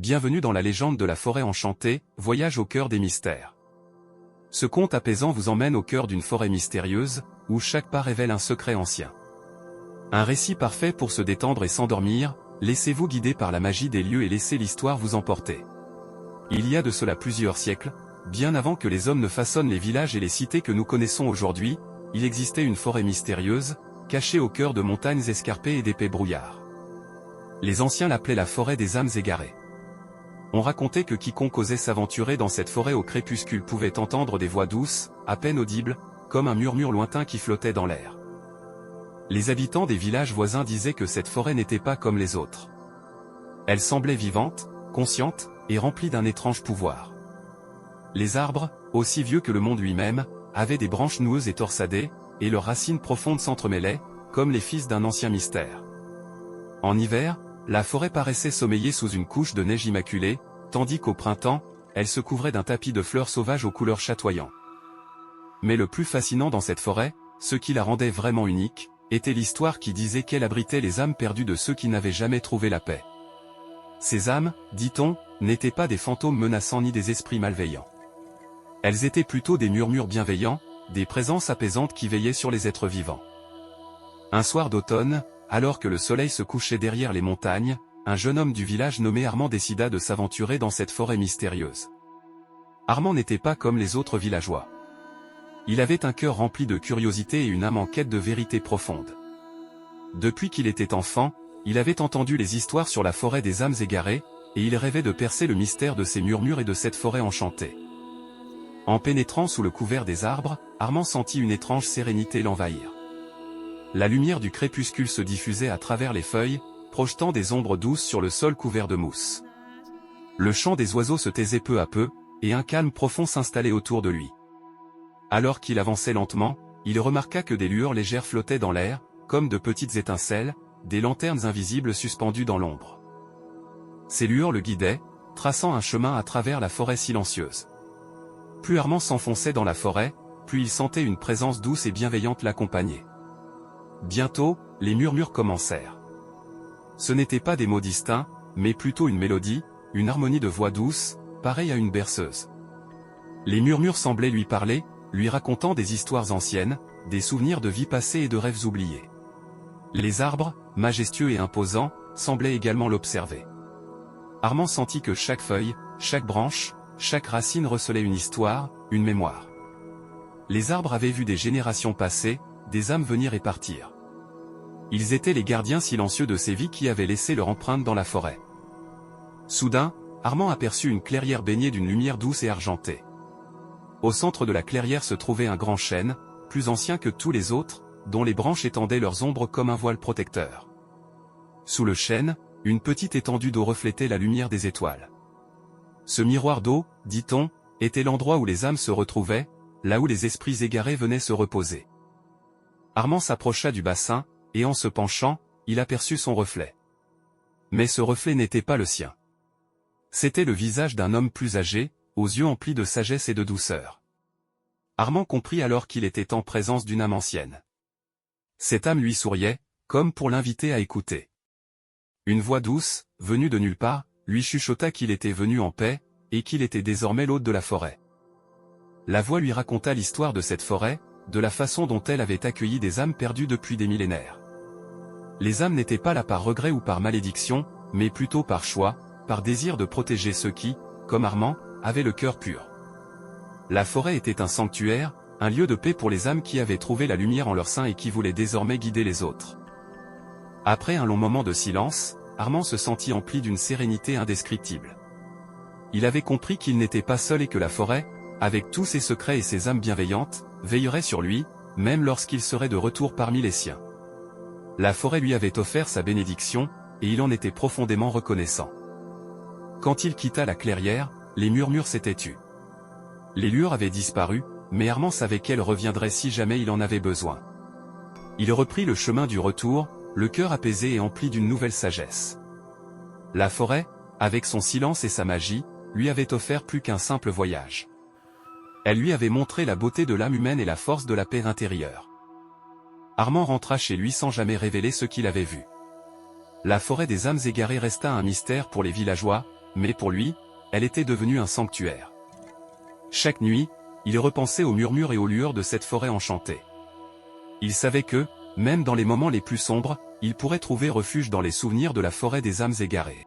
bienvenue dans la légende de la forêt enchantée, voyage au cœur des mystères. Ce conte apaisant vous emmène au cœur d'une forêt mystérieuse, où chaque pas révèle un secret ancien. Un récit parfait pour se détendre et s'endormir, laissez-vous guider par la magie des lieux et laissez l'histoire vous emporter. Il y a de cela plusieurs siècles, bien avant que les hommes ne façonnent les villages et les cités que nous connaissons aujourd'hui, il existait une forêt mystérieuse, cachée au cœur de montagnes escarpées et d'épais brouillards. Les anciens l'appelaient la forêt des âmes égarées. On racontait que quiconque osait s'aventurer dans cette forêt au crépuscule pouvait entendre des voix douces, à peine audibles, comme un murmure lointain qui flottait dans l'air. Les habitants des villages voisins disaient que cette forêt n'était pas comme les autres. Elle semblait vivante, consciente, et remplie d'un étrange pouvoir. Les arbres, aussi vieux que le monde lui-même, avaient des branches noueuses et torsadées, et leurs racines profondes s'entremêlaient, comme les fils d'un ancien mystère. En hiver, la forêt paraissait sommeiller sous une couche de neige immaculée, tandis qu'au printemps, elle se couvrait d'un tapis de fleurs sauvages aux couleurs chatoyantes. Mais le plus fascinant dans cette forêt, ce qui la rendait vraiment unique, était l'histoire qui disait qu'elle abritait les âmes perdues de ceux qui n'avaient jamais trouvé la paix. Ces âmes, dit-on, n'étaient pas des fantômes menaçants ni des esprits malveillants. Elles étaient plutôt des murmures bienveillants, des présences apaisantes qui veillaient sur les êtres vivants. Un soir d'automne, alors que le soleil se couchait derrière les montagnes, un jeune homme du village nommé Armand décida de s'aventurer dans cette forêt mystérieuse. Armand n'était pas comme les autres villageois. Il avait un cœur rempli de curiosité et une âme en quête de vérité profonde. Depuis qu'il était enfant, il avait entendu les histoires sur la forêt des âmes égarées, et il rêvait de percer le mystère de ces murmures et de cette forêt enchantée. En pénétrant sous le couvert des arbres, Armand sentit une étrange sérénité l'envahir. La lumière du crépuscule se diffusait à travers les feuilles, projetant des ombres douces sur le sol couvert de mousse. Le chant des oiseaux se taisait peu à peu, et un calme profond s'installait autour de lui. Alors qu'il avançait lentement, il remarqua que des lueurs légères flottaient dans l'air, comme de petites étincelles, des lanternes invisibles suspendues dans l'ombre. Ces lueurs le guidaient, traçant un chemin à travers la forêt silencieuse. Plus Armand s'enfonçait dans la forêt, plus il sentait une présence douce et bienveillante l'accompagner. Bientôt, les murmures commencèrent. Ce n'étaient pas des mots distincts, mais plutôt une mélodie, une harmonie de voix douce, pareille à une berceuse. Les murmures semblaient lui parler, lui racontant des histoires anciennes, des souvenirs de vie passée et de rêves oubliés. Les arbres, majestueux et imposants, semblaient également l'observer. Armand sentit que chaque feuille, chaque branche, chaque racine recelait une histoire, une mémoire. Les arbres avaient vu des générations passer, des âmes venir et partir. Ils étaient les gardiens silencieux de ces vies qui avaient laissé leur empreinte dans la forêt. Soudain, Armand aperçut une clairière baignée d'une lumière douce et argentée. Au centre de la clairière se trouvait un grand chêne, plus ancien que tous les autres, dont les branches étendaient leurs ombres comme un voile protecteur. Sous le chêne, une petite étendue d'eau reflétait la lumière des étoiles. Ce miroir d'eau, dit-on, était l'endroit où les âmes se retrouvaient, là où les esprits égarés venaient se reposer. Armand s'approcha du bassin, et en se penchant, il aperçut son reflet. Mais ce reflet n'était pas le sien. C'était le visage d'un homme plus âgé, aux yeux emplis de sagesse et de douceur. Armand comprit alors qu'il était en présence d'une âme ancienne. Cette âme lui souriait, comme pour l'inviter à écouter. Une voix douce, venue de nulle part, lui chuchota qu'il était venu en paix, et qu'il était désormais l'hôte de la forêt. La voix lui raconta l'histoire de cette forêt, de la façon dont elle avait accueilli des âmes perdues depuis des millénaires. Les âmes n'étaient pas là par regret ou par malédiction, mais plutôt par choix, par désir de protéger ceux qui, comme Armand, avaient le cœur pur. La forêt était un sanctuaire, un lieu de paix pour les âmes qui avaient trouvé la lumière en leur sein et qui voulaient désormais guider les autres. Après un long moment de silence, Armand se sentit empli d'une sérénité indescriptible. Il avait compris qu'il n'était pas seul et que la forêt, avec tous ses secrets et ses âmes bienveillantes, veillerait sur lui, même lorsqu'il serait de retour parmi les siens. La forêt lui avait offert sa bénédiction, et il en était profondément reconnaissant. Quand il quitta la clairière, les murmures s'étaient tus. Les lueurs avaient disparu, mais Armand savait qu'elles reviendraient si jamais il en avait besoin. Il reprit le chemin du retour, le cœur apaisé et empli d'une nouvelle sagesse. La forêt, avec son silence et sa magie, lui avait offert plus qu'un simple voyage. Elle lui avait montré la beauté de l'âme humaine et la force de la paix intérieure. Armand rentra chez lui sans jamais révéler ce qu'il avait vu. La forêt des âmes égarées resta un mystère pour les villageois, mais pour lui, elle était devenue un sanctuaire. Chaque nuit, il repensait aux murmures et aux lueurs de cette forêt enchantée. Il savait que, même dans les moments les plus sombres, il pourrait trouver refuge dans les souvenirs de la forêt des âmes égarées.